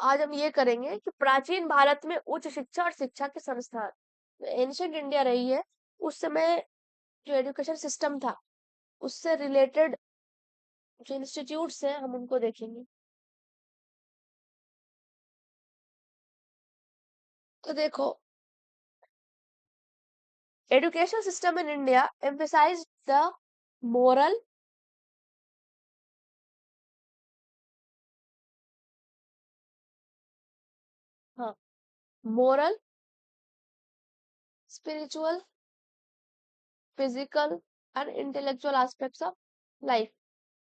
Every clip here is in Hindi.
आज हम ये करेंगे कि प्राचीन भारत में उच्च शिक्षा और शिक्षा के संस्थान, एंशियंट इंडिया रही है, उस समय जो एजुकेशन सिस्टम था उससे रिलेटेड जो इंस्टीट्यूट्स हैं हम उनको देखेंगे। तो देखो, education system in India emphasized the moral, हाँ, moral, spiritual, physical and intellectual aspects of life.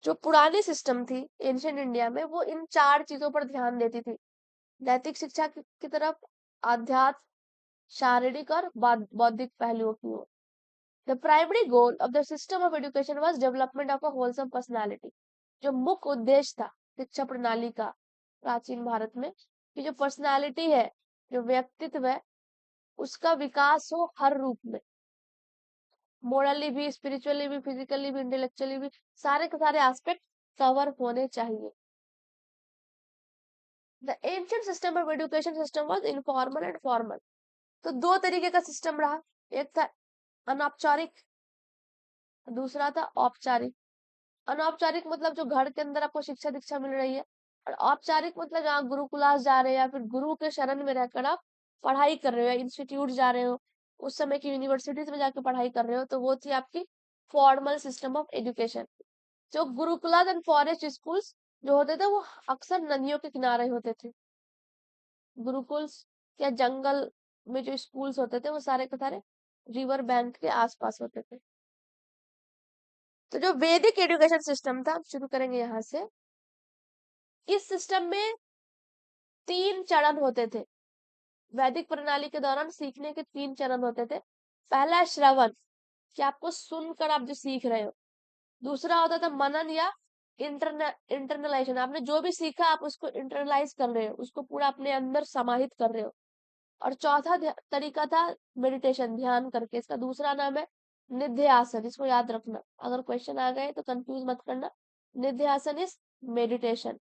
जो पुरानी सिस्टम थी एंशियंट इंडिया में, वो इन चार चीजों पर ध्यान देती थी। नैतिक शिक्षा की तरफ, आध्यात्म, शारीरिक और बौद्धिक पहलुओं की ओर। The primary goal of the system of education was development of a wholesome personality. जो मुख्य उद्देश्य था शिक्षा प्रणाली का प्राचीन भारत में, कि जो पर्सनालिटी है, जो व्यक्तित्व है, उसका विकास हो हर रूप में, मोरली भी, स्पिरिचुअली भी, फिजिकली भी, इंटेलेक्चुअली भी, सारे के सारे एस्पेक्ट कवर होने चाहिए। The ancient system of education system was informal and formal. तो दो तरीके का सिस्टम रहा, एक था अनौपचारिक, दूसरा था औपचारिक। अनौपचारिक मतलब जो घर के अंदर आपको शिक्षा दीक्षा मिल रही है, और औपचारिक मतलब जहाँ गुरुकुलास जा रहे हैं या फिर गुरु के शरण में रहकर आप पढ़ाई कर रहे हो या इंस्टीट्यूट जा रहे हो, उस समय की यूनिवर्सिटीज में जाके पढ़ाई कर रहे हो, तो वो थी आपकी फॉर्मल सिस्टम ऑफ एजुकेशन। जो गुरुकुलास एंड फॉरेस्ट स्कूल्स जो होते थे, वो अक्सर नदियों के किनारे होते थे। गुरुकुल्स या जंगल में जो स्कूल्स होते थे, वो सारे के सारे रिवर बैंक के आसपास होते थे। तो जो वैदिक एजुकेशन सिस्टम था, हम शुरू करेंगे यहाँ से। इस सिस्टम में 3 चरण होते थे। वैदिक प्रणाली के दौरान सीखने के 3 चरण होते थे। पहला है श्रवण, कि आपको सुनकर आप जो सीख रहे हो। दूसरा होता था मनन या इंटरनलाइजेशन, आपने जो भी सीखा आप उसको इंटरनलाइज कर रहे हो, उसको पूरा अपने अंदर समाहित कर रहे हो। और चौथा तरीका था मेडिटेशन, ध्यान करके। इसका दूसरा नाम है निध्यासन, इसको याद रखना, अगर क्वेश्चन आ गए तो कंफ्यूज मत करना। निध्यासन इज मेडिटेशन।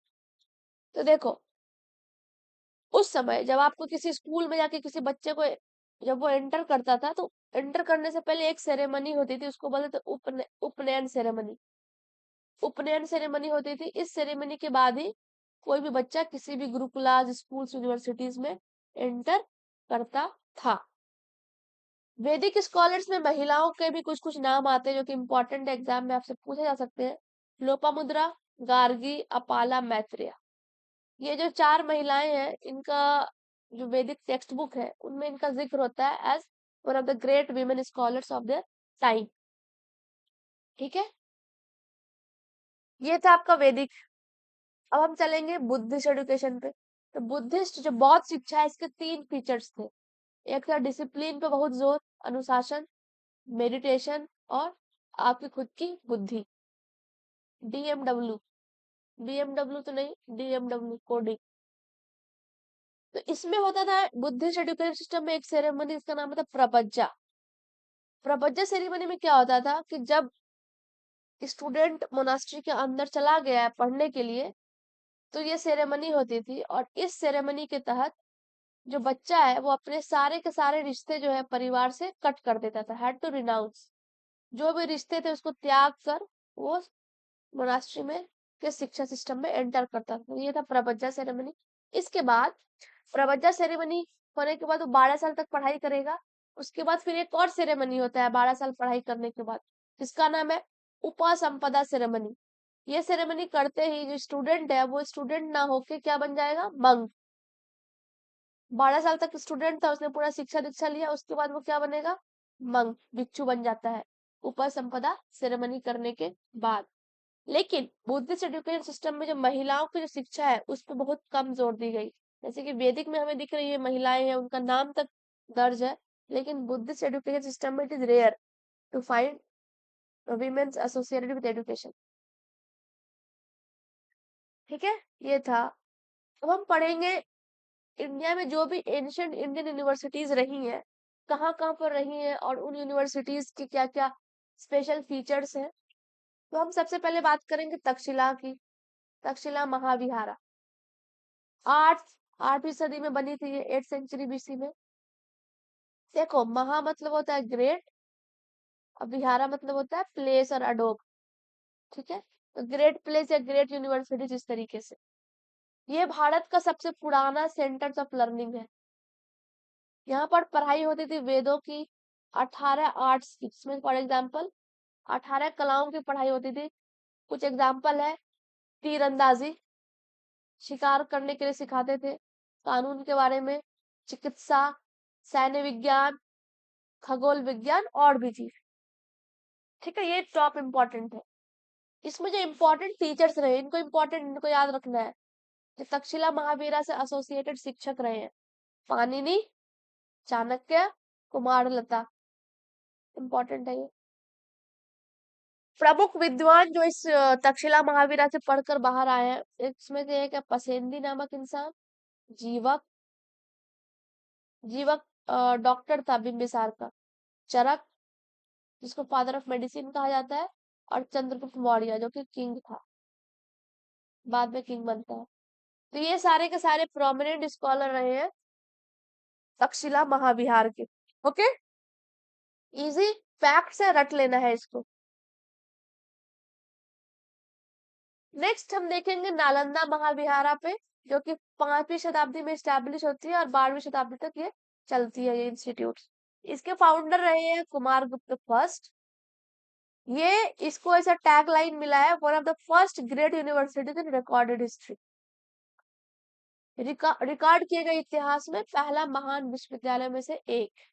तो देखो, उस समय जब आपको किसी स्कूल में जाके किसी बच्चे को, जब वो एंटर करता था, तो एंटर करने से पहले एक सेरेमनी होती थी, उसको बोलते थे उपनयन सेरेमनी। उपनयन सेरेमनी होती थी। इस सेरेमनी के बाद ही कोई भी बच्चा किसी भी गुरुकुलाज, स्कूल्स, यूनिवर्सिटीज में एंटर करता था। वैदिक स्कॉलर्स में महिलाओं के भी कुछ कुछ नाम आते हैं जो कि इंपॉर्टेंट एग्जाम में आपसे पूछे जा सकते हैं। लोपामुद्रा, गार्गी, अपाला, मैत्रेय। ये जो 4 महिलाएं हैं, इनका जो वैदिक टेक्स्ट बुक है उनमें इनका जिक्र होता है as one of the great women scholars of their time. ठीक है, ये था आपका वैदिक। अब हम चलेंगे बुद्धिस्ट एजुकेशन पे। तो बुद्धिस्ट जो बौद्ध शिक्षा है, इसके 3 फीचर्स थे। एक था डिसिप्लिन पे बहुत जोर, अनुशासन, मेडिटेशन और आपकी खुद की बुद्धि। डीएमडब्ल्यू, बीएमडब्ल्यू तो नहीं, डीएमडब्ल्यू कोडिंग। तो इसमें होता था बुद्धिस्ट एजुकेशन सिस्टम में एक सेरेमनी, इसका नाम था प्रपज्जा। प्रपज्जा सेरेमनी में क्या होता था कि जब स्टूडेंट मोनास्ट्री के अंदर चला गया है पढ़ने के लिए, तो ये सेरेमनी होती थी। और इस सेरेमनी के तहत जो बच्चा है वो अपने सारे के सारे रिश्ते जो है परिवार से कट कर देता था, हैड टू रिनाउंस। जो भी रिश्ते थे उसको त्याग कर वो मोनास्ट्री में के शिक्षा सिस्टम में एंटर करता था। ये था प्रबज्जा सेरेमनी। इसके बाद प्रबज्जा सेरेमनी होने के बाद वो 12 साल तक पढ़ाई करेगा। उसके बाद फिर एक और सेरेमनी होता है 12 साल पढ़ाई करने के बाद, जिसका नाम है उपसंपदा सेरेमनी। ये सेरेमनी करते ही जो स्टूडेंट है वो स्टूडेंट ना होके क्या बन जाएगा, मंक। 12 साल तक स्टूडेंट था, उसने पूरा शिक्षा दीक्षा लिया, उसके बाद वो क्या बनेगा, मंक, भिक्षु बन जाता है उपसंपदा सेरेमनी करने के बाद। लेकिन बुद्धिस्ट एजुकेशन सिस्टम में जो महिलाओं की जो शिक्षा है उस पर बहुत कम जोर दी गई। जैसे कि वैदिक में हमें दिख रही है महिलाएं हैं, उनका नाम तक दर्ज है, लेकिन बुद्धिस्ट एजुकेशन सिस्टम में it is rare to find womens associated with education. ठीक है, ये था। अब हम पढ़ेंगे इंडिया में जो भी एंशियंट इंडियन यूनिवर्सिटीज रही हैं, कहाँ कहाँ पर रही हैं और उन यूनिवर्सिटीज की क्या क्या स्पेशल फीचर्स हैं। तो हम सबसे पहले बात करेंगे तक्षशिला की, तक्षशिला महाविहारा। आठ 8वीं सदी में बनी थी ये, 8th सेंचुरी बीसी में। देखो, महा मतलब होता है ग्रेट, और विहारा मतलब होता है प्लेस और अडोब, ठीक है। तो ग्रेट प्लेस या ग्रेट यूनिवर्सिटीज इस तरीके से। ये भारत का सबसे पुराना सेंटर ऑफ लर्निंग है। यहाँ पर पढ़ाई होती थी वेदों की, 18 आर्ट्स की, इसमें फॉर एग्जाम्पल 18 कलाओं की पढ़ाई होती थी। कुछ एग्जाम्पल है, तीरंदाजी, शिकार करने के लिए सिखाते थे, कानून के बारे में, चिकित्सा, सैन्य विज्ञान, खगोल विज्ञान और भी चीज, ठीक है। ये टॉप इम्पोर्टेंट है। इसमें जो इम्पोर्टेंट टीचर्स रहे, इनको याद रखना है। जो तक्षशिला महावीरा से एसोसिएटेड शिक्षक रहे हैं, पाणिनि, चाणक्य, कुमारलता, इम्पोर्टेंट है ये। प्रमुख विद्वान जो इस तक्षशिला महावीरा से पढ़कर बाहर आए हैं, इसमें से एक है पसेंदी नामक इंसान, जीवक, जीवक डॉक्टर था बिंबिसार का, चरक, जिसको फादर ऑफ मेडिसिन कहा जाता है, और चंद्रगुप्त मौर्य जो कि किंग था, बाद में किंग बनता है। तो ये सारे के सारे प्रोमिनेंट स्कॉलर रहे हैं तक्षशिला महाविहार के। ओके, इजी फैक्ट है, रट लेना है इसको। नेक्स्ट हम देखेंगे नालंदा महाविहारा पे, जो कि 5वीं शताब्दी में स्टैब्लिश होती है और 12वीं शताब्दी तक ये चलती है, ये इंस्टीट्यूट। इसके फाउंडर रहे हैं कुमार गुप्त फर्स्ट। ये इसको ऐसा टैग लाइन मिला है, one of the first great universities in recorded history. Record किए गए इतिहास में पहला महान विश्वविद्यालय में से एक।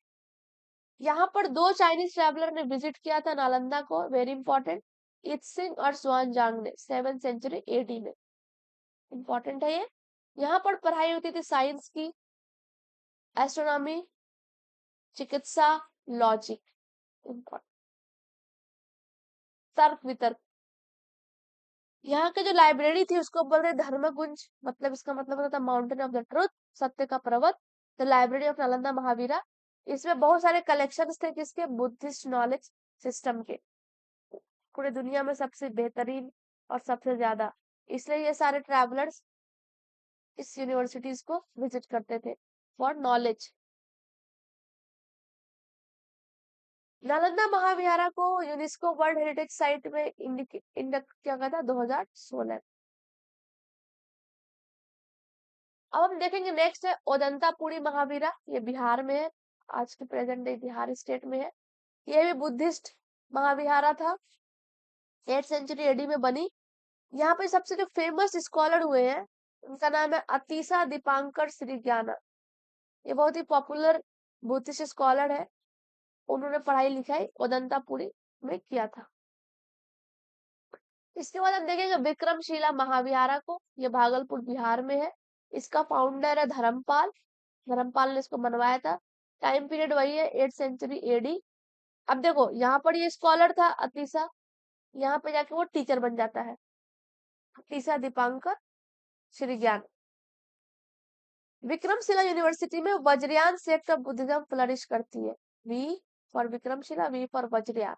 यहाँ पर 2 चाइनीज ट्रैवलर ने विजिट किया था नालंदा को, वेरी इंपॉर्टेंट, इत्सिंग और स्वानजांग ने 7th सेंचुरी एडी में, इंपॉर्टेंट है ये। यहाँ पर पढ़ाई होती थी साइंस की, एस्ट्रोनॉमी, चिकित्सा, लॉजिक, इंपॉर्टेंट, तर्क वितर्क। यहाँ की जो लाइब्रेरी थी उसको बोलते धर्मगुंज, मतलब इसका मतलब होता था माउंटेन ऑफ द ट्रुथ, सत्य का पर्वत। The library of Nalanda Mahavira, इसमें बहुत सारे कलेक्शंस थे किसके, बुद्धिस्ट नॉलेज सिस्टम के, पूरे दुनिया में सबसे बेहतरीन और सबसे ज्यादा, इसलिए ये सारे ट्रैवलर्स इस यूनिवर्सिटीज को विजिट करते थे फॉर नॉलेज। नालंदा महाविहारा को यूनेस्को वर्ल्ड हेरिटेज साइट में इंडक किया गया था 2016। अब हम देखेंगे नेक्स्ट है ओदंतापुरी महावीरा, ये बिहार में है, आज के प्रेजेंट डे बिहार स्टेट में है। ये भी बुद्धिस्ट महाविहारा था, 8th सेंचुरी एडी में बनी। यहाँ पे सबसे जो फेमस स्कॉलर हुए हैं, उनका नाम है अतीसा दीपांकर श्रीज्ञाना। ये बहुत ही पॉपुलर बुद्धिस्ट स्कॉलर है, उन्होंने पढ़ाई लिखाई ओदंतापुरी में किया था। इसके बाद हम देखेंगे विक्रमशिला महाविहारा को, ये भागलपुर बिहार में है। इसका फाउंडर है धर्मपाल, धर्मपाल ने इसको बनवाया था। टाइम पीरियड वही है 8th सेंचुरी एडी। अब देखो, यहाँ पर ये स्कॉलर था अतीसा, यहाँ पे जाके वो टीचर बन जाता है, अतीसा दीपांकर श्रीज्ञान। विक्रमशिला यूनिवर्सिटी में Vajrayana sect of Buddhism flourish करती है, V for Vikramshila, V for Vajrayana.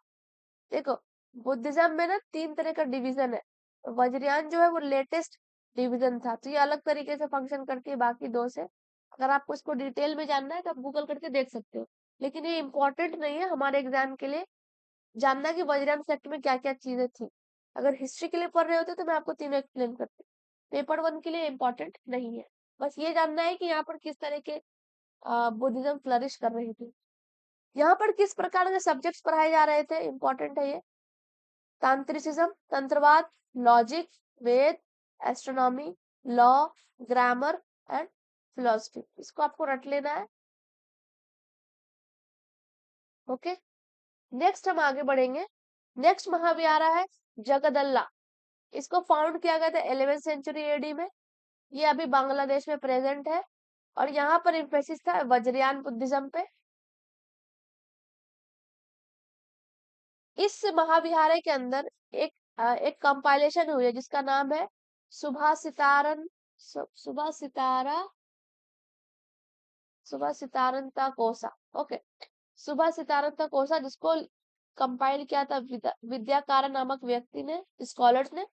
देखो, बुद्धिज्म में ना 3 तरह का डिवीजन है, वज्रयान जो है वो लेटेस्ट डिवीजन था, तो ये अलग तरीके से फंक्शन करती है बाकी 2 से। अगर आपको इसको डिटेल में जानना है तो आप गूगल करके देख सकते हो, लेकिन ये इंपॉर्टेंट नहीं है हमारे एग्जाम के लिए जानना कि वज्रयान सेक्ट में क्या क्या चीजें थी। अगर हिस्ट्री के लिए पढ़ रहे होते तो मैं आपको तीनों एक्सप्लेन करती, पेपर 1 के लिए इंपॉर्टेंट नहीं है। बस ये जानना है कि यहाँ पर किस तरह के बुद्धिज्म फ्लरिश कर रही थी, यहाँ पर किस प्रकार के सब्जेक्ट्स पढ़ाए जा रहे थे, इंपॉर्टेंट है ये। तांत्रिसिज्म, तंत्रवाद, logic, Veda, astronomy, law, grammar and philosophy, इसको आपको रट लेना है। ओके, नेक्स्ट हम आगे बढ़ेंगे। नेक्स्ट महाविहारा है जगदल्ला, इसको फाउंड किया गया था 11th सेंचुरी एडी में। ये अभी बांग्लादेश में प्रेजेंट है, और यहाँ पर एम्फेसिस था वज्रयान बुद्धिज्म पे। इस महाविहारे के अंदर एक कंपाइलेशन हुई है जिसका नाम है सुभाषितारन, सुभाषितारा, सुभाषितारंता कोसा। ओके, सुभाषितारंता कोसा, जिसको कंपाइल किया था विद्याकारण नामक व्यक्ति ने, स्कॉलर्स ने।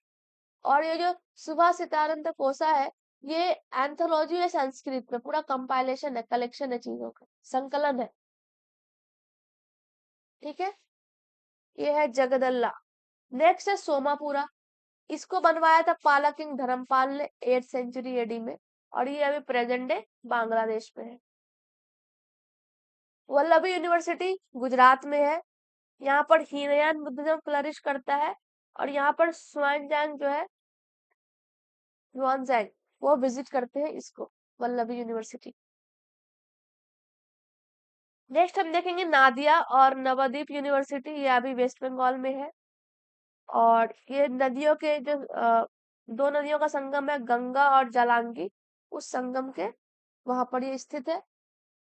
और ये जो सुभाषितारंता कोसा है, ये एंथोलॉजी है संस्कृत में, पूरा कंपाइलेशन है, कलेक्शन है चीजों का, संकलन है। ठीक है, ये है जगदल्ला। नेक्स्ट है सोमापुरा। इसको बनवाया था पाला किंग धर्मपाल ने 8th सेंचुरी एडी में, और ये अभी प्रेजेंट डे बांग्लादेश में है। वल्लभी यूनिवर्सिटी गुजरात में है। यहाँ पर हीनयान बुद्धिज्म फ्लरिश करता है, और यहाँ पर स्वानजांग जो है, ह्यूआनजांग, वो विजिट करते हैं इसको, वल्लभी यूनिवर्सिटी। नेक्स्ट हम देखेंगे नादिया और नवद्वीप यूनिवर्सिटी, ये अभी वेस्ट बंगाल में है। और ये नदियों के जो दो नदियों का संगम है, गंगा और जलांगी, उस संगम के वहां पर ये स्थित है।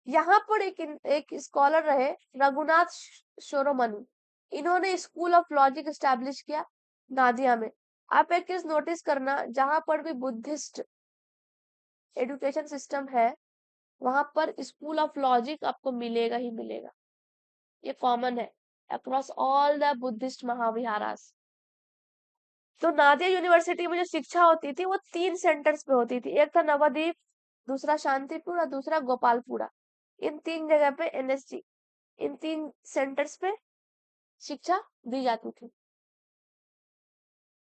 यहाँ पर एक स्कॉलर रहे, रघुनाथ शोरोमणि। इन्होंने स्कूल ऑफ लॉजिक स्टैब्लिश किया नादिया में। आप एक चीज नोटिस करना, जहां पर भी बुद्धिस्ट एजुकेशन सिस्टम है, वहां पर स्कूल ऑफ लॉजिक आपको मिलेगा ही मिलेगा। ये कॉमन है अक्रॉस ऑल द बुद्धिस्ट महाविहारास। तो नादिया यूनिवर्सिटी में जो शिक्षा होती थी वो 3 सेंटर्स पे होती थी। एक था नवद्वीप, दूसरा शांतिपुर और दूसरा गोपालपुरा। इन 3 जगह पे एनएसजी, इन 3 सेंटर्स पे शिक्षा दी जाती थी।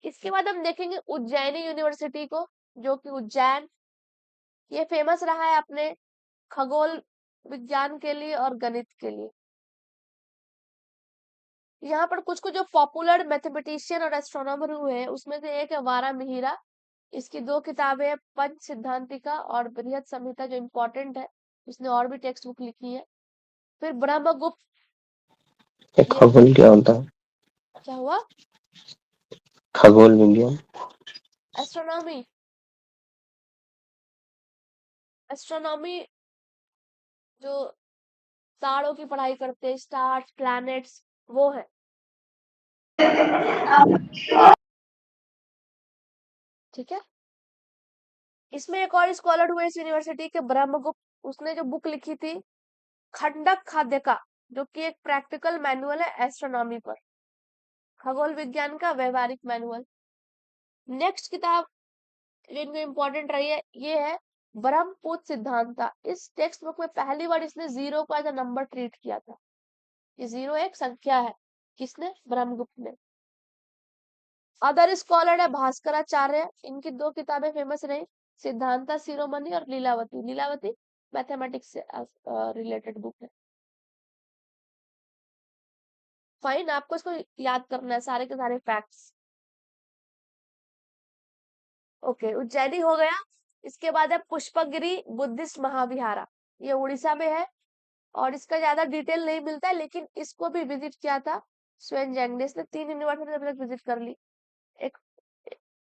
इसके बाद हम देखेंगे उज्जैनी यूनिवर्सिटी को, जो कि उज्जैन, ये फेमस रहा है अपने खगोल विज्ञान के लिए और गणित के लिए। यहाँ पर कुछ कुछ जो पॉपुलर मैथमेटिशियन और एस्ट्रोनॉमर हुए हैं, उसमें से एक है वारा मिहिरा। इसकी 2 किताबें हैं, पंच सिद्धांतिका और बृहद संहिता, जो इम्पोर्टेंट है। उसने और भी टेक्स्ट बुक लिखी है। फिर ब्रह्मगुप्त, ये खगोल क्या होता है? क्या हुआ? खगोल विज्ञान। एस्ट्रोनॉमी, एस्ट्रोनॉमी जो तारों की पढ़ाई करते हैं, स्टार्स प्लैनेट्स, वो है। ठीक है, इसमें एक और स्कॉलर हुए इस यूनिवर्सिटी के, ब्रह्मगुप्त। उसने जो बुक लिखी थी खंडक खाद्य का, जो कि एक प्रैक्टिकल मैनुअल है एस्ट्रोनॉमी पर, खगोल विज्ञान का व्यवहारिक मैनुअल। नेक्स्ट किताब जो इनको इम्पोर्टेंट रही है, ये है ब्रह्मपुत्र सिद्धांता। इस टेक्स्ट बुक में पहली बार इसने जीरो को एज अ नंबर ट्रीट किया था। ये जीरो एक संख्या है। किसने? ब्रह्मगुप्त ने। अदर स्कॉलर है भास्कराचार्य। इनकी 2 किताबें फेमस रही, सिद्धांता शिरोमणि और लीलावती। लीलावती मैथमेटिक्स से रिलेटेड बुक है। फाइन, आपको इसको याद करना है, सारे के सारे फैक्ट्स। ओके, उज्जैनी हो गया। इसके बाद है पुष्पगिरी बुद्धिस्ट महाविहारा, ये उड़ीसा में है। और इसका ज्यादा डिटेल नहीं मिलता है, लेकिन इसको भी विजिट किया था स्वेन जैंग ने। इसने 3 यूनिवर्सिटी अभी तक विजिट कर ली। एक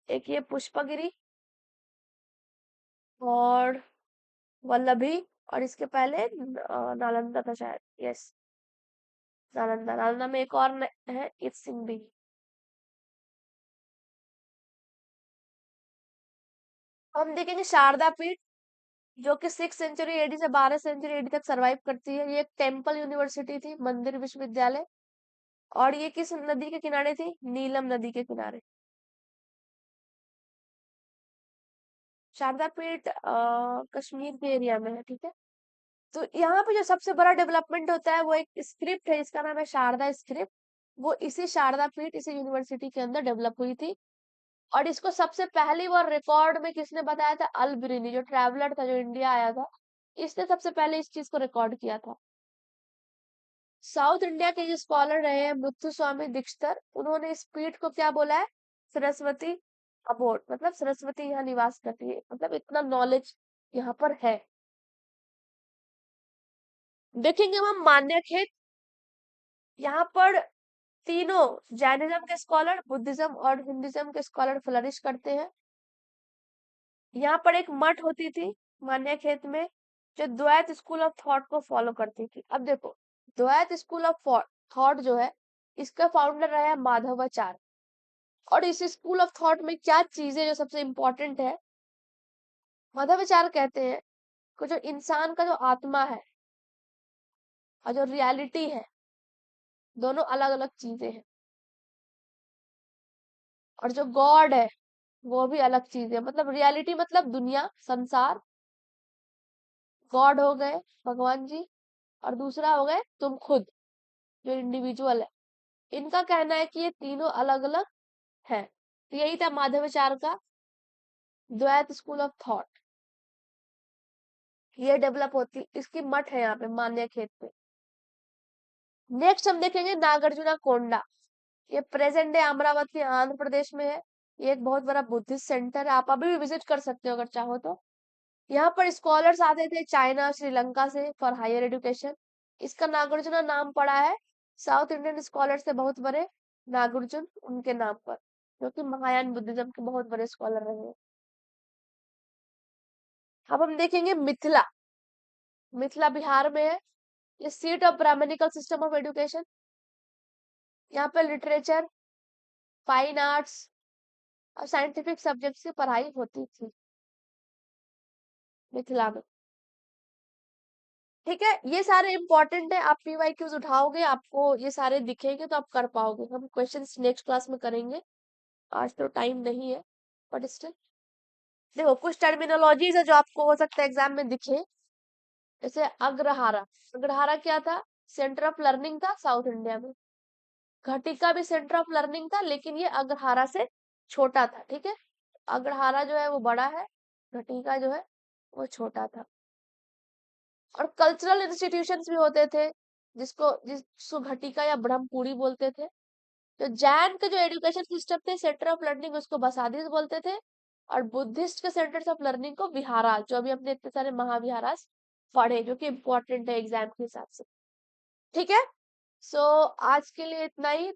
एक ये पुष्पगिरी और वल्लभी, और इसके पहले नालंदा था शायद। यस, नालंदा। नालंदा में एक और है, इट सिंह भी। हम देखेंगे शारदा पीठ, जो कि 6 सेंचुरी एडी से 12 सेंचुरी एडी तक सरवाइव करती है। ये एक टेम्पल यूनिवर्सिटी थी, मंदिर विश्वविद्यालय। और ये किस नदी के किनारे थी? नीलम नदी के किनारे। शारदा पीठ कश्मीर के एरिया में है। ठीक है, तो यहाँ पे जो सबसे बड़ा डेवलपमेंट होता है, वो एक स्क्रिप्ट है, इसका नाम है शारदा स्क्रिप्ट। वो इसी शारदा पीठ, इसी यूनिवर्सिटी के अंदर डेवलप हुई थी। और इसको सबसे पहली बार रिकॉर्ड में किसने बताया था? अल बिरूनी, जो ट्रैवलर था, जो इंडिया आया था, इसने सबसे पहले इस चीज को रिकॉर्ड किया था। साउथ इंडिया के जो स्कॉलर रहे हैं मुत्थुस्वामी दीक्षितर, उन्होंने इस पीठ को क्या बोला है? सरस्वती अबोर्ड, मतलब सरस्वती यहाँ निवास करती है, मतलब इतना नॉलेज यहाँ पर है। देखेंगे हम मान्यखेत। यहाँ पर तीनों जैनिज्म के स्कॉलर, बुद्धिज्म और हिंदुइज्म के स्कॉलर फ्लरिश करते हैं। यहाँ पर एक मठ होती थी मान्यखेत में, जो द्वैत स्कूल ऑफ थॉट को फॉलो करती थी। अब देखो, द्वैत स्कूल ऑफ थॉट जो है, इसका फाउंडर रहा है माधवाचार्य। और इस स्कूल ऑफ थॉट में क्या चीजें जो सबसे इंपॉर्टेंट है, माधवाचार्य कहते हैं कि जो इंसान का जो आत्मा है और जो रियलिटी है, दोनों अलग अलग चीजें हैं। और जो गॉड है, वो भी अलग चीज है। मतलब रियलिटी मतलब दुनिया, संसार, गॉड हो गए भगवान जी, और दूसरा हो गए तुम खुद, जो इंडिविजुअल है। इनका कहना है कि ये तीनों अलग अलग है। तो यही था माधवाचार्य का द्वैत स्कूल ऑफ थॉट। ये डेवलप होती, इसकी मठ है यहाँ पे मान्य खेत पे। नेक्स्ट हम देखेंगे नागार्जुना कोंडा। ये प्रेजेंट डे अमरावती आंध्र प्रदेश में है। ये एक बहुत बड़ा बुद्धिस्ट सेंटर है, आप अभी भी विजिट कर सकते हो अगर चाहो तो। यहाँ पर स्कॉलर्स आते थे चाइना, श्रीलंका से फॉर हायर एजुकेशन। इसका नागार्जुना नाम पड़ा है साउथ इंडियन स्कॉलर से बहुत बड़े नागार्जुन उनके नाम पर, जो कि महायान बुद्धिज्म के बहुत बड़े स्कॉलर रहे हैं। अब हम देखेंगे मिथिला। मिथिला बिहार में है। ये seat of Brahmanical system of education. यहाँ पे लिटरेचर, फाइन आर्ट्स और साइंटिफिक सब्जेक्ट्स की पढ़ाई होती थी मिथिला में। ठीक है, ये सारे इंपॉर्टेंट है। आप पीवाईक्यूज उठाओगे, आपको ये सारे दिखेंगे तो आप कर पाओगे। हम क्वेश्चंस नेक्स्ट क्लास में करेंगे, आज तो टाइम नहीं है, बट स्टिल देखो कुछ टर्मिनोलॉजीज है जो आपको हो सकता है एग्जाम में दिखे। जैसे अग्रहारा। अग्रहारा क्या था? सेंटर ऑफ लर्निंग था साउथ इंडिया में। घटिका भी सेंटर ऑफ लर्निंग था, लेकिन ये अग्रहारा से छोटा था। ठीक है, अग्रहारा जो है वो बड़ा है, घटिका जो है वो छोटा था। और कल्चरल इंस्टीट्यूशंस भी होते थे, जिसको घटिका या ब्रह्मपुरी बोलते थे। तो जैन के जो एजुकेशन सिस्टम थे, सेंटर ऑफ लर्निंग, उसको बसादीस बोलते थे। और बुद्धिस्ट के सेंटर्स ऑफ लर्निंग को विहारा, जो अभी हमने इतने सारे महाविहारास पढ़े, जो कि इम्पोर्टेंट है एग्जाम के हिसाब से। ठीक है, सो आज के लिए इतना ही।